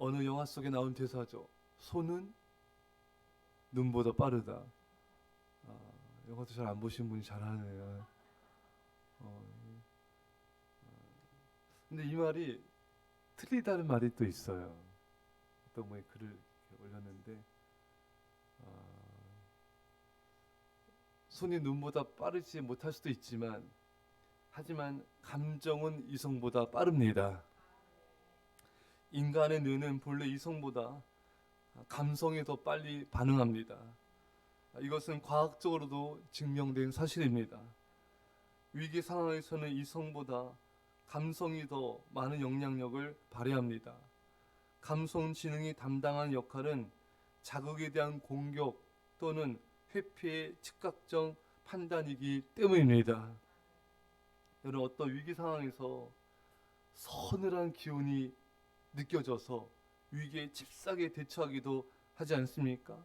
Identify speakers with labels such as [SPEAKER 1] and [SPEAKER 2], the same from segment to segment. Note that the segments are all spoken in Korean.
[SPEAKER 1] 어느 영화 속에 나온 대사죠. 손은 눈보다 빠르다. 영화도 잘 안 보신 분이 잘하네요. 근데 이 말이 틀리다는 말이 또 있어요. 어떤 분이 글을 이렇게 올렸는데 손이 눈보다 빠르지 못할 수도 있지만 하지만 감정은 이성보다 빠릅니다. 인간의 뇌는 본래 이성보다 감성이 더 빨리 반응합니다. 이것은 과학적으로도 증명된 사실입니다. 위기 상황에서는 이성보다 감성이 더 많은 영향력을 발휘합니다. 감성 지능이 담당한 역할은 자극에 대한 공격 또는 회피의 즉각적 판단이기 때문입니다. 여러분, 어떤 위기 상황에서 서늘한 기운이 느껴져서 위기에 잽싸게 대처하기도 하지 않습니까?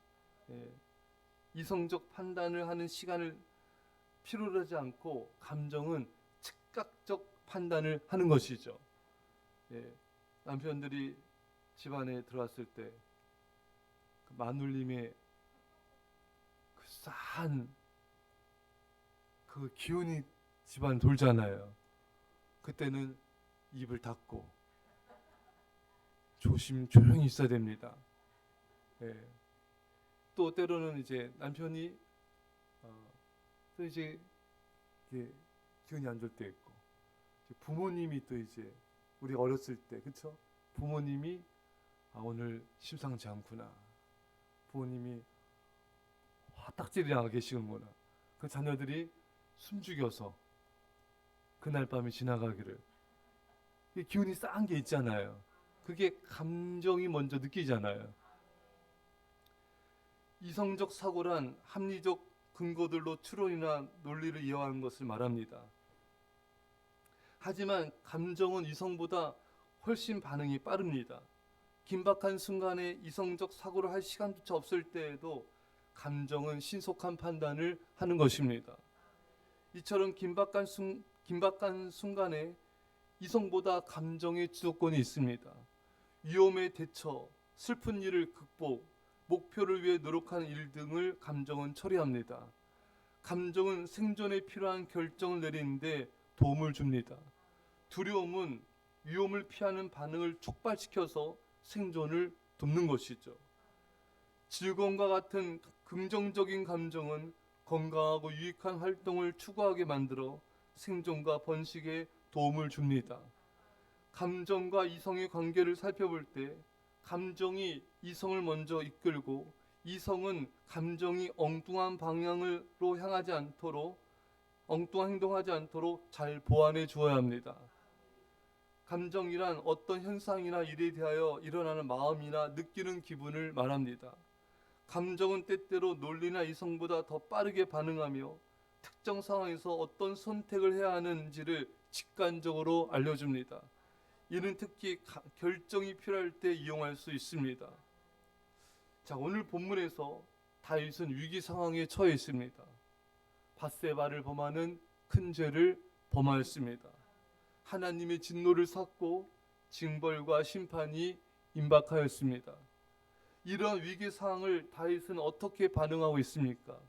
[SPEAKER 1] 이성적 판단을 하는 시간을 필요로 하지 않고 감정은 즉각적 판단을 하는 것이죠. 남편들이 집안에 들어왔을 때 그 마눌님의 그 싸한 그 기운이 집안 돌잖아요. 그때는 입을 닫고 조용히 있어야 됩니다. 또 때로는 이제 남편이 또 이제 기운이 안 좋을 때 있고, 부모님이 또 이제 우리가 어렸을 때, 그쵸? 부모님이 오늘 심상치 않구나. 부모님이 화딱지를 나가 계시는구나. 그 자녀들이 숨죽여서 그날 밤이 지나가기를. 이 기운이 싸한 게 있잖아요. 그게 감정이 먼저 느끼잖아요. 이성적 사고란 합리적 근거들로 추론이나 논리를 이어가는 것을 말합니다. 하지만 감정은 이성보다 훨씬 반응이 빠릅니다. 긴박한 순간에 이성적 사고를 할 시간조차 없을 때에도 감정은 신속한 판단을 하는 것입니다. 이처럼 긴박한 순간에 이성보다 감정의 주도권이 있습니다. 위험에 대처, 슬픈 일을 극복, 목표를 위해 노력하는 일 등을 감정은 처리합니다. 감정은 생존에 필요한 결정을 내리는데 도움을 줍니다. 두려움은 위험을 피하는 반응을 촉발시켜서 생존을 돕는 것이죠. 즐거움과 같은 긍정적인 감정은 건강하고 유익한 활동을 추구하게 만들어 생존과 번식에 도움을 줍니다. 감정과 이성의 관계를 살펴볼 때 감정이 이성을 먼저 이끌고 이성은 감정이 엉뚱한 방향으로 향하지 않도록, 엉뚱한 행동하지 않도록 잘 보완해 주어야 합니다. 감정이란 어떤 현상이나 일에 대하여 일어나는 마음이나 느끼는 기분을 말합니다. 감정은 때때로 논리나 이성보다 더 빠르게 반응하며 특정 상황에서 어떤 선택을 해야 하는지를 직관적으로 알려줍니다. 이는 특히 결정이 필요할 때 이용할 수 있습니다. 자, 오늘 본문에서 다윗은 위기 상황에 처해 있습니다. 밧세바를 범하는 큰 죄를 범하였습니다. 하나님의 진노를 샀고 징벌과 심판이 임박하였습니다. 이러한 위기 상황을 다윗은 어떻게 반응하고 있습니까?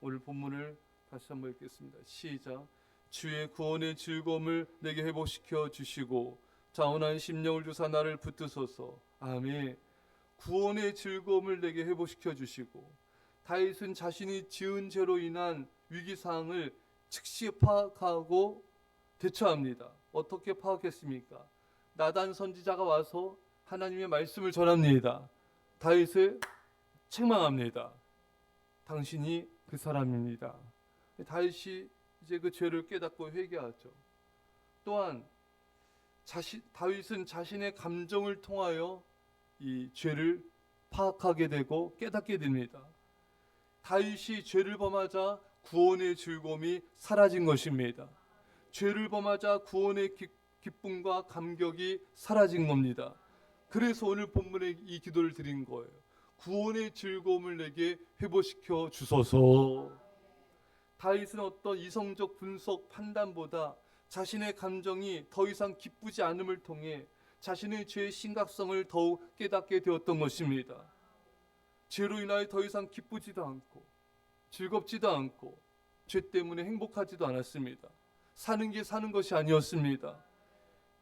[SPEAKER 1] 오늘 본문을 다시 한번 읽겠습니다. 시작. 주의 구원의 즐거움을 내게 회복시켜 주시고 자원한 심령을 주사 나를 붙드소서. 아멘. 구원의 즐거움을 내게 회복시켜 주시고, 다윗은 자신이 지은 죄로 인한 위기 상황을 즉시 파악하고 대처합니다. 어떻게 파악했습니까? 나단 선지자가 와서 하나님의 말씀을 전합니다. 다윗을 책망합니다. 당신이 그 사람입니다. 다윗이 이제 그 죄를 깨닫고 회개하죠. 또한 다윗은 자신의 감정을 통하여 이 죄를 파악하게 되고 깨닫게 됩니다. 다윗이 죄를 범하자 구원의 즐거움이 사라진 것입니다. 죄를 범하자 구원의 기쁨과 감격이 사라진 겁니다. 그래서 오늘 본문에 이 기도를 드린 거예요. 구원의 즐거움을 내게 회복시켜 주소서. 다윗은 어떤 이성적 분석 판단보다 자신의 감정이 더 이상 기쁘지 않음을 통해 자신의 죄의 심각성을 더욱 깨닫게 되었던 것입니다. 죄로 인하여 더 이상 기쁘지도 않고 즐겁지도 않고 죄 때문에 행복하지도 않았습니다. 사는 게 사는 것이 아니었습니다.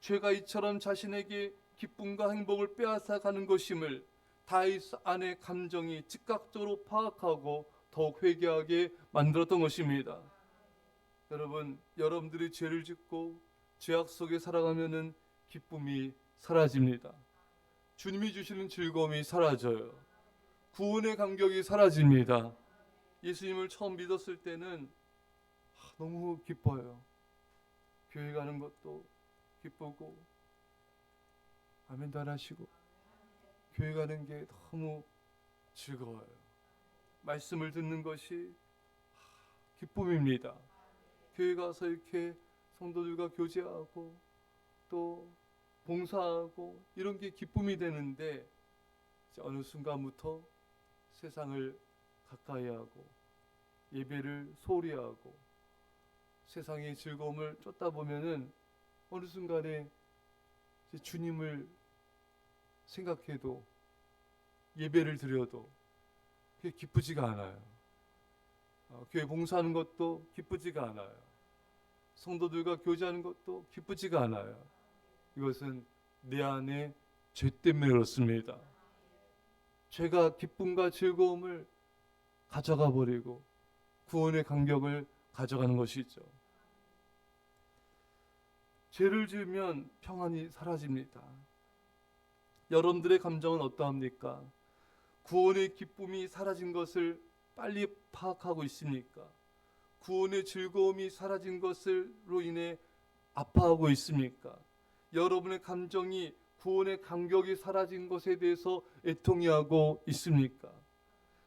[SPEAKER 1] 죄가 이처럼 자신에게 기쁨과 행복을 빼앗아가는 것임을 다윗 안의 감정이 즉각적으로 파악하고 더욱 회개하게 만들었던 것입니다. 여러분, 여러분들이 죄를 짓고 죄악 속에 살아가면은 기쁨이 사라집니다. 주님이 주시는 즐거움이 사라져요. 구원의 감격이 사라집니다. 예수님을 처음 믿었을 때는 너무 기뻐요. 교회 가는 것도 기쁘고 아멘도 안 하시고 교회 가는 게 너무 즐거워요. 말씀을 듣는 것이 기쁨입니다. 교회 가서 이렇게 성도들과 교제하고 또 봉사하고 이런 게 기쁨이 되는데 어느 순간부터 세상을 가까이 하고 예배를 소홀히 하고 세상의 즐거움을 쫓다 보면은 어느 순간에 주님을 생각해도 예배를 드려도 그게 기쁘지가 않아요. 교회 봉사하는 것도 기쁘지가 않아요. 성도들과 교제하는 것도 기쁘지가 않아요. 이것은 내 안에 죄 때문에 그렇습니다. 죄가 기쁨과 즐거움을 가져가 버리고 구원의 감격을 가져가는 것이죠. 죄를 지으면 평안이 사라집니다. 여러분들의 감정은 어떠합니까? 구원의 기쁨이 사라진 것을 빨리 파악하고 있습니까? 구원의 즐거움이 사라진 것으로 인해 아파하고 있습니까? 여러분의 감정이 구원의 감격이 사라진 것에 대해서 애통해하고 있습니까?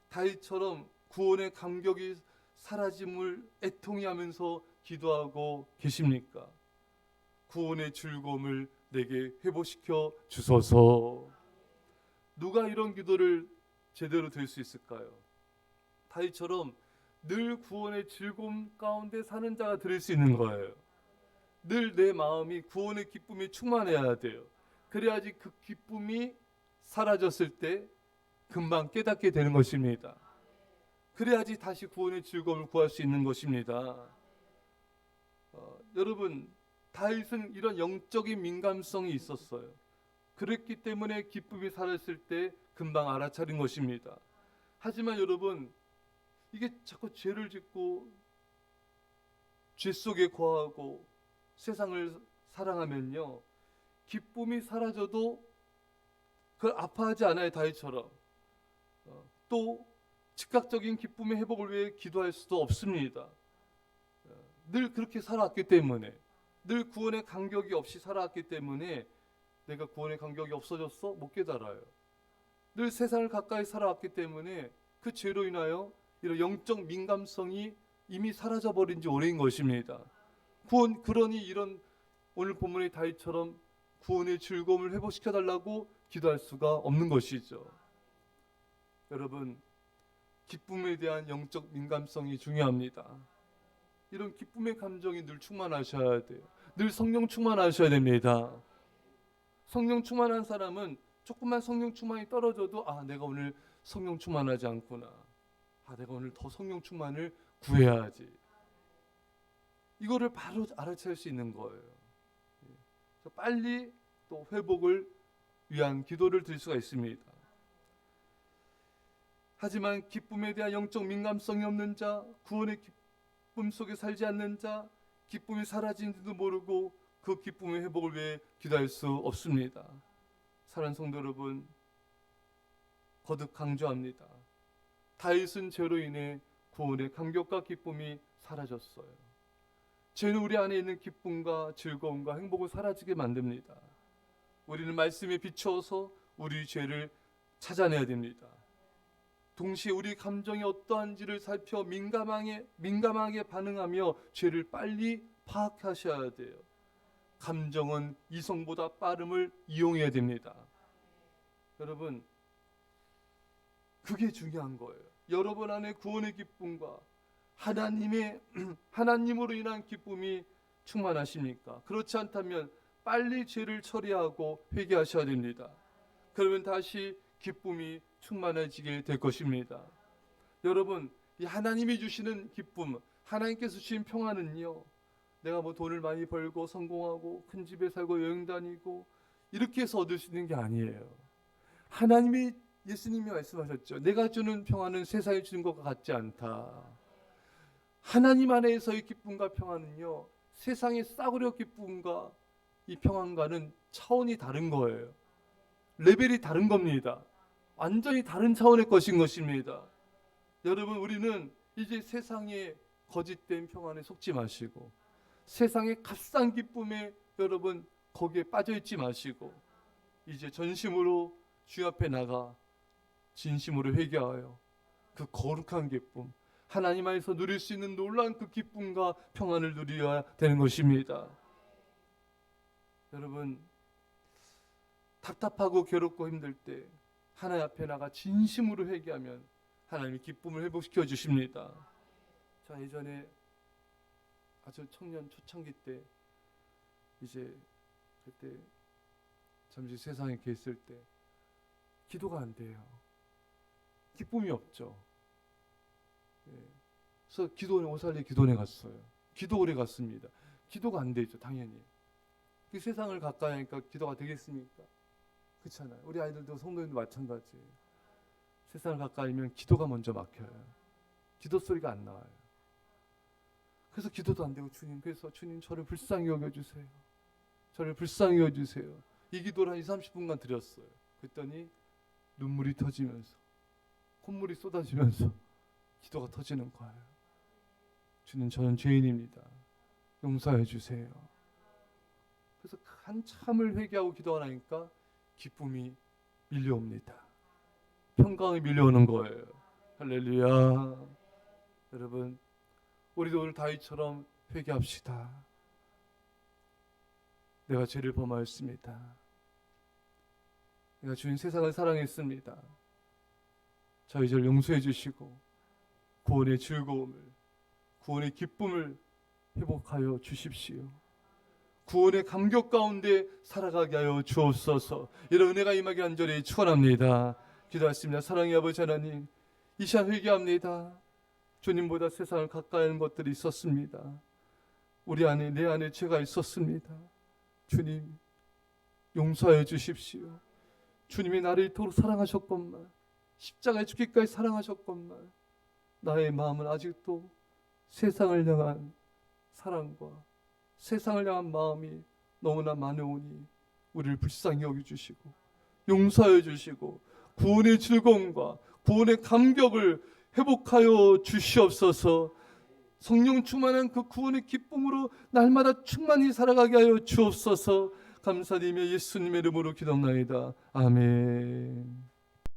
[SPEAKER 1] 다윗처럼 구원의 감격이 사라짐을 애통해하면서 기도하고 계십니까? 구원의 즐거움을 내게 회복시켜 주소서. 누가 이런 기도를 제대로 드릴 수 있을까요? 다윗처럼 늘 구원의 즐거움 가운데 사는 자가 드릴 수 있는 거예요. 늘 내 마음이 구원의 기쁨이 충만해야 돼요. 그래야지 그 기쁨이 사라졌을 때 금방 깨닫게 되는 것입니다. 그래야지 다시 구원의 즐거움을 구할 수 있는 것입니다. 여러분, 다윗은 이런 영적인 민감성이 있었어요. 그랬기 때문에 기쁨이 사라졌을 때 금방 알아차린 것입니다. 하지만 여러분, 이게 자꾸 죄를 짓고 죄 속에 거하고 세상을 사랑하면요, 기쁨이 사라져도 그걸 아파하지 않아요. 다윗처럼 또 즉각적인 기쁨의 회복을 위해 기도할 수도 없습니다. 늘 그렇게 살아왔기 때문에, 늘 구원의 감격이 없이 살아왔기 때문에 내가 구원의 감격이 없어졌어? 못 깨달아요. 늘 세상을 가까이 살아왔기 때문에 그 죄로 인하여 이런 영적 민감성이 이미 사라져버린 지 오래인 것입니다. 그러니 이런 오늘 본문의 다윗처럼 구원의 즐거움을 회복시켜달라고 기도할 수가 없는 것이죠. 여러분, 기쁨에 대한 영적 민감성이 중요합니다. 이런 기쁨의 감정이 늘 충만하셔야 돼요. 늘 성령 충만하셔야 됩니다. 성령 충만한 사람은 조금만 성령 충만이 떨어져도 내가 오늘 성령 충만하지 않구나. 내가 오늘 더 성령 충만을 구해야지. 이거를 바로 알아챌 수 있는 거예요. 빨리 또 회복을 위한 기도를 드릴 수가 있습니다. 하지만 기쁨에 대한 영적 민감성이 없는 자, 구원의 기쁨 속에 살지 않는 자, 기쁨이 사라진지도 모르고 그 기쁨의 회복을 위해 기도할 수 없습니다. 사랑하는 성도 여러분, 거듭 강조합니다. 다윗은 죄로 인해 구원의 감격과 기쁨이 사라졌어요. 죄는 우리 안에 있는 기쁨과 즐거움과 행복을 사라지게 만듭니다. 우리는 말씀에 비추어서 우리 죄를 찾아내야 됩니다. 동시에 우리 감정이 어떠한지를 살펴 민감하게 반응하며 죄를 빨리 파악하셔야 돼요. 감정은 이성보다 빠름을 이용해야 됩니다. 여러분, 그게 중요한 거예요. 여러분 안에 구원의 기쁨과 하나님으로 인한 기쁨이 충만하십니까? 그렇지 않다면 빨리 죄를 처리하고 회개하셔야 됩니다. 그러면 다시 기쁨이 충만해지게 될 것입니다. 여러분, 이 하나님이 주시는 기쁨, 하나님께서 주신 평안은요, 내가 뭐 돈을 많이 벌고 성공하고 큰 집에 살고 여행 다니고 이렇게 해서 얻을 수 있는 게 아니에요. 하나님이, 예수님이 말씀하셨죠. 내가 주는 평안은 세상이 주는 것과 같지 않다. 하나님 안에서의 기쁨과 평안은요, 세상의 싸구려 기쁨과 이 평안과는 차원이 다른 거예요. 레벨이 다른 겁니다. 완전히 다른 차원의 것인 것입니다. 여러분, 우리는 이제 세상의 거짓된 평안에 속지 마시고, 세상의 값싼 기쁨에 여러분 거기에 빠져 있지 마시고, 이제 전심으로 주 앞에 나가 진심으로 회개하여 그 거룩한 기쁨, 하나님 안에서 누릴 수 있는 놀라운 그 기쁨과 평안을 누려야 되는 것입니다. 여러분, 답답하고 괴롭고 힘들 때 하나님 앞에 나가 진심으로 회개하면 하나님이 기쁨을 회복시켜 주십니다. 자, 예전에 아주 청년 초창기 때, 이제 그때 잠시 세상에 계실 때 기도가 안 돼요. 기쁨이 없죠. 그래서 기도원에, 오살리 기도원에 갔어요. 기도원에 갔습니다. 기도가 안 되죠, 당연히. 그 세상을 가까이 하니까 기도가 되겠습니까? 그렇잖아요. 우리 아이들도 성도님도 마찬가지예요. 세상을 가까이 하면 기도가 먼저 막혀요. 기도 소리가 안 나와요. 그래서 기도도 안 되고, 그래서 주님 저를 불쌍히 여겨주세요. 저를 불쌍히 여겨주세요. 이 기도를 한 20-30분간 드렸어요. 그랬더니 눈물이 터지면서, 콧물이 쏟아지면서 기도가 터지는 거예요. 주님, 저는 죄인입니다. 용서해 주세요. 그래서 한참을 회개하고 기도하니까 기쁨이 밀려옵니다. 평강이 밀려오는 거예요. 할렐루야. 여러분, 우리도 오늘 다윗처럼 회개합시다. 내가 죄를 범하였습니다. 내가 주인 세상을 사랑했습니다. 저희 저를 용서해 주시고 구원의 즐거움을, 구원의 기쁨을 회복하여 주십시오. 구원의 감격 가운데 살아가게 하여 주옵소서. 이런 은혜가 임하게 간절히 축원합니다. 기도하십니다. 사랑의 아버지 하나님, 이 시간 회개합니다. 주님보다 세상을 가까이 하는 것들이 있었습니다. 우리 안에, 내 안에 죄가 있었습니다. 주님, 용서하여 주십시오. 주님이 나를 이토록 사랑하셨건만, 십자가에 죽기까지 사랑하셨건만, 나의 마음은 아직도 세상을 향한 사랑과 세상을 향한 마음이 너무나 많으오니 우리를 불쌍히 여겨주시고 용서해 주시고 구원의 즐거움과 구원의 감격을 회복하여 주시옵소서. 성령 충만한 그 구원의 기쁨으로 날마다 충만히 살아가게 하여 주옵소서. 감사드리며 예수님의 이름으로 기도합나이다. 아멘.